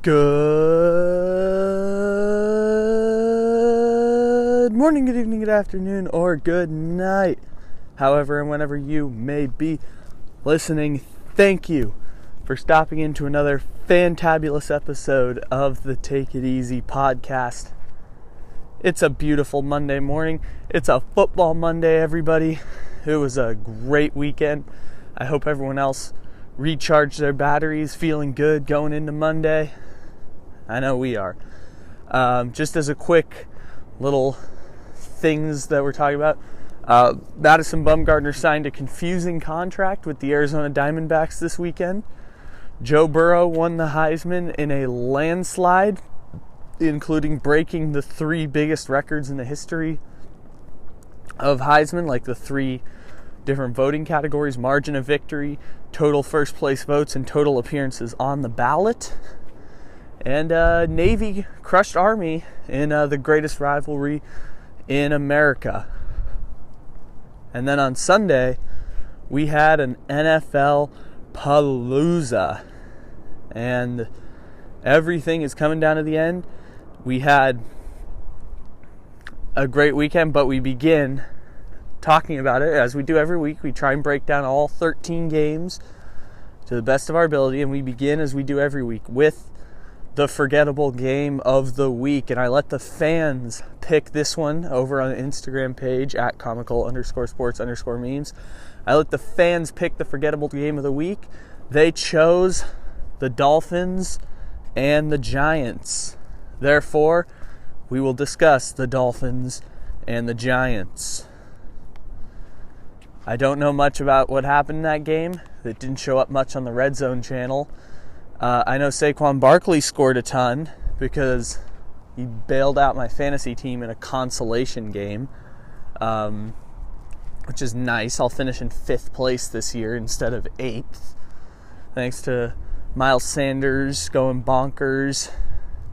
Good morning, good evening, good afternoon, or good night. However and whenever you may be listening, thank you for stopping into another fantabulous episode of the Take It Easy podcast. It's a beautiful Monday morning. It's a football Monday, everybody. It was a great weekend. I hope everyone else recharged their batteries, feeling good going into Monday. I know we are. Just as a quick little things that we're talking about, Madison Bumgarner signed a confusing contract with the Arizona Diamondbacks this weekend. Joe Burrow won the Heisman in a landslide, including breaking the three biggest records in the history of Heisman, like the three different voting categories: margin of victory, total first place votes, and total appearances on the ballot. And Navy crushed Army in the greatest rivalry in America. And then on Sunday, we had an NFL Palooza. And everything is coming down to the end. We had a great weekend, but we begin talking about it as we do every week. We try and break down all 13 games to the best of our ability, and we begin, as we do every week, with the forgettable game of the week. And I let the fans pick this one over on the Instagram page at comical_sports_memes. I let the fans pick the forgettable game of the week. They chose the Dolphins and the Giants. Therefore, we will discuss the Dolphins and the Giants. I don't know much about what happened in that game. It didn't show up much on the Red Zone channel. I know Saquon Barkley scored a ton because he bailed out my fantasy team in a consolation game, which is nice. I'll finish in 5th place this year instead of 8th. Thanks to Miles Sanders going bonkers,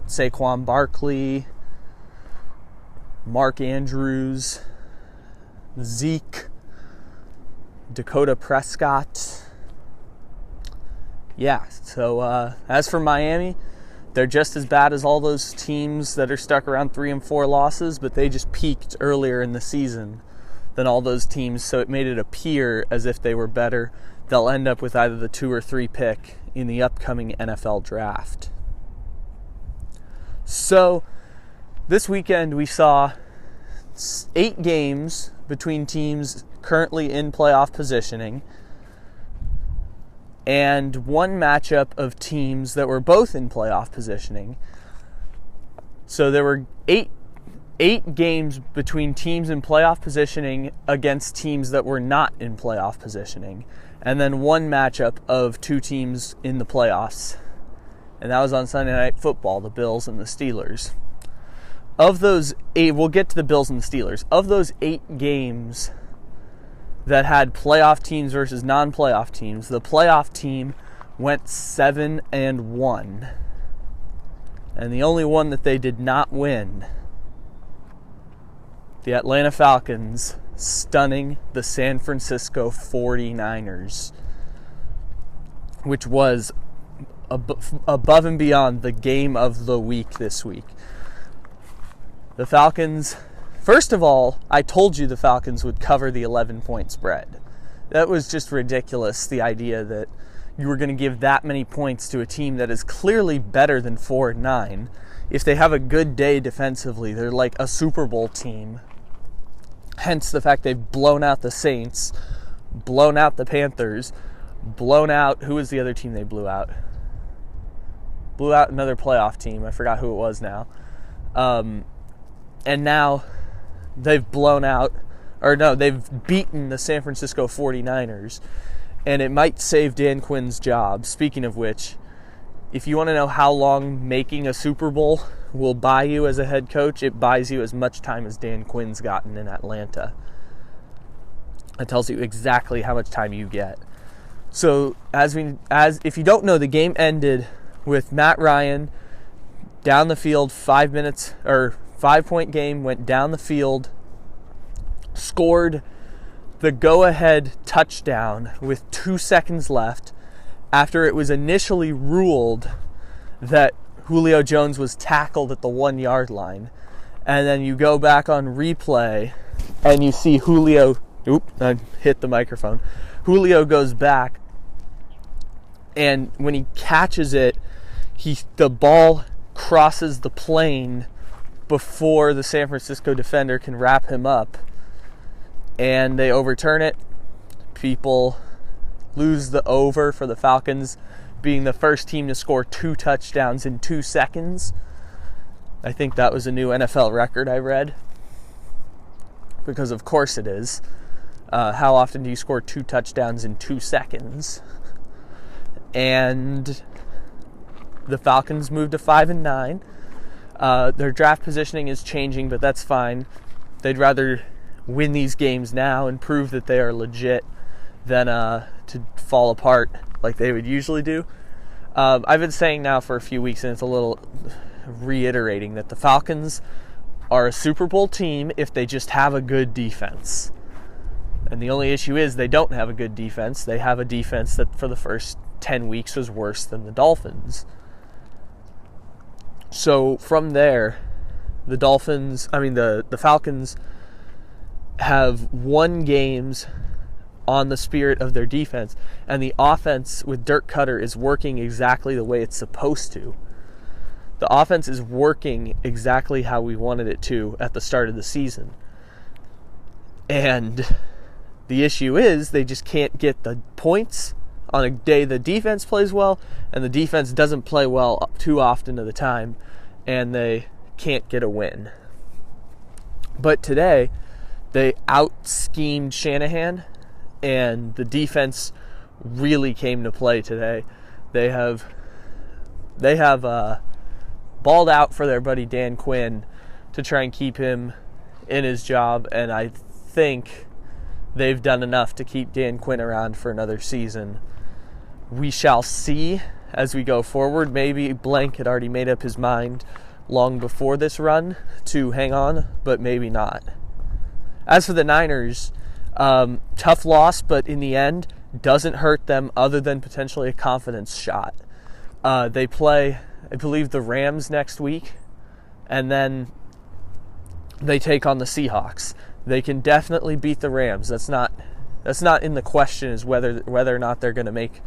Saquon Barkley, Mark Andrews, Zeke, Dakota Prescott. Yeah, so as for Miami, they're just as bad as all those teams that are stuck around 3 and 4 losses, but they just peaked earlier in the season than all those teams, so it made it appear as if they were better. They'll end up with either the 2 or 3 pick in the upcoming NFL draft. So this weekend we saw 8 games between teams currently in playoff positioning, and one matchup of teams that were both in playoff positioning. So there were eight games between teams in playoff positioning against teams that were not in playoff positioning, and then one matchup of 2 teams in the playoffs. And that was on Sunday Night Football, the Bills and the Steelers. Of those 8, we'll get to the Bills and the Steelers. Of those 8 games that had playoff teams versus non-playoff teams, the playoff team went 7-1. And the only one that they did not win, the Atlanta Falcons stunning the San Francisco 49ers, which was above and beyond the game of the week this week. The Falcons, first of all, I told you the Falcons would cover the 11-point spread. That was just ridiculous, the idea that you were going to give that many points to a team that is clearly better than 4-9. If they have a good day defensively, they're like a Super Bowl team. Hence the fact they've blown out the Saints, blown out the Panthers, blown out, who was the other team they blew out? Blew out another playoff team. I forgot who it was now. And now they've they've beaten the San Francisco 49ers, and it might save Dan Quinn's job. Speaking of which, if you want to know how long making a Super Bowl will buy you as a head coach, it buys you as much time as Dan Quinn's gotten in Atlanta. It tells you exactly how much time you get. So if you don't know, the game ended with Matt Ryan down the field, 5 minutes, or 5-point game, went down the field, scored the go-ahead touchdown with 2 seconds left after it was initially ruled that Julio Jones was tackled at the 1 yard line. And then you go back on replay and you see Julio, I hit the microphone. Julio goes back, and when he catches it, the ball crosses the plane before the San Francisco defender can wrap him up. And they overturn it. People lose the over for the Falcons being the first team to score 2 touchdowns in 2 seconds. I think that was a new NFL record I read. Because of course it is. How often do you score 2 touchdowns in 2 seconds? And the Falcons moved to 5-9. Their draft positioning is changing, but that's fine. They'd rather win these games now and prove that they are legit than to fall apart like they would usually do. I've been saying now for a few weeks, and it's a little reiterating, that the Falcons are a Super Bowl team if they just have a good defense. And the only issue is they don't have a good defense. They have a defense that for the first 10 weeks was worse than the Dolphins. So from there, the Falcons have won games on the spirit of their defense, and the offense with Dirk Cutter is working exactly the way it's supposed to. The offense is working exactly how we wanted it to at the start of the season. And the issue is they just can't get the points on a day the defense plays well, and the defense doesn't play well too often of the time, and they can't get a win. But today, they out-schemed Shanahan, and the defense really came to play today. They have balled out for their buddy Dan Quinn to try and keep him in his job, and I think they've done enough to keep Dan Quinn around for another season. We shall see as we go forward. Maybe Blank had already made up his mind long before this run to hang on, but maybe not. As for the Niners, tough loss, but in the end, doesn't hurt them other than potentially a confidence shot. They play, I believe, the Rams next week, and then they take on the Seahawks. They can definitely beat the Rams. That's not in the question, is whether or not they're going to make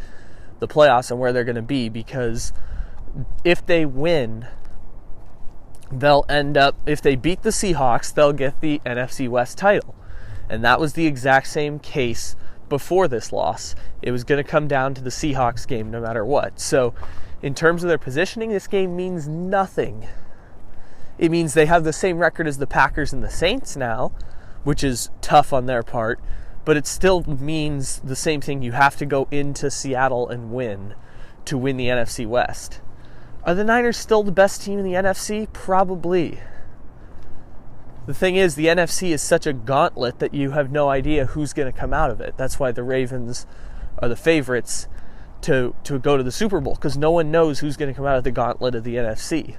the playoffs and where they're going to be, because if they win, they'll end up, if they beat the Seahawks, they'll get the NFC West title. And that was the exact same case before this loss. It was going to come down to the Seahawks game no matter what. So in terms of their positioning, this game means nothing. It means they have the same record as the Packers and the Saints now, which is tough on their part, but it still means the same thing. You have to go into Seattle and win to win the NFC West. Are the Niners still the best team in the NFC? Probably. The thing is, the NFC is such a gauntlet that you have no idea who's going to come out of it. That's why the Ravens are the favorites to go to the Super Bowl, because no one knows who's going to come out of the gauntlet of the NFC.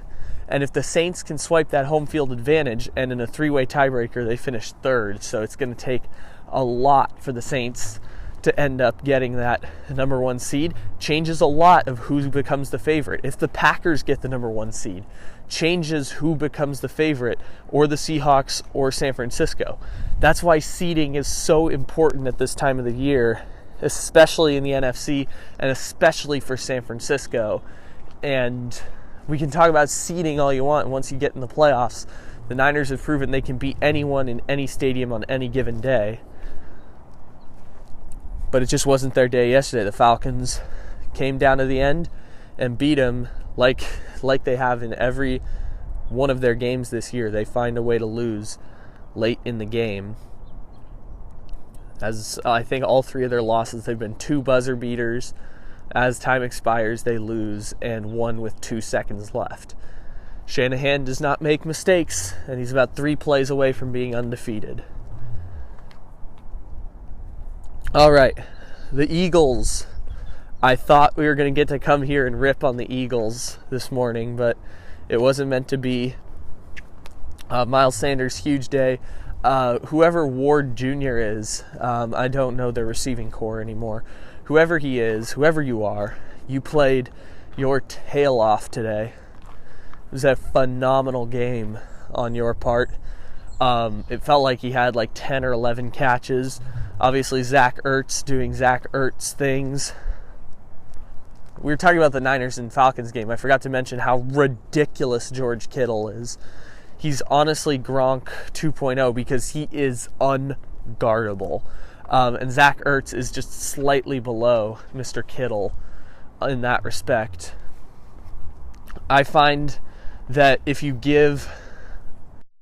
And if the Saints can swipe that home field advantage, and in a 3-way tiebreaker they finish third, so it's going to take a lot for the Saints to end up getting that number 1 seed, changes a lot of who becomes the favorite. If the Packers get the number 1 seed, changes who becomes the favorite, or the Seahawks or San Francisco. That's why seeding is so important at this time of the year, especially in the NFC and especially for San Francisco. And we can talk about seeding all you want. Once you get in the playoffs, the Niners have proven they can beat anyone in any stadium on any given day. But it just wasn't their day yesterday. The Falcons came down to the end and beat them like they have in every one of their games this year. They find a way to lose late in the game. As I think all 3 of their losses, they've been 2 buzzer beaters. As time expires, they lose, and 1 with 2 seconds left. Shanahan does not make mistakes, and he's about 3 plays away from being undefeated. All right, the Eagles. I thought we were going to get to come here and rip on the Eagles this morning, but it wasn't meant to be. Miles Sanders, huge day. Whoever Ward Jr. is, I don't know their receiving core anymore. Whoever he is, whoever you are, you played your tail off today. was a phenomenal game on your part. It felt like he had like 10 or 11 catches. Obviously, Zach Ertz doing Zach Ertz things. We were talking about the Niners and Falcons game. I forgot to mention how ridiculous George Kittle is. He's honestly Gronk 2.0 because he is unguardable. And Zach Ertz is just slightly below Mr. Kittle in that respect. I find that if you give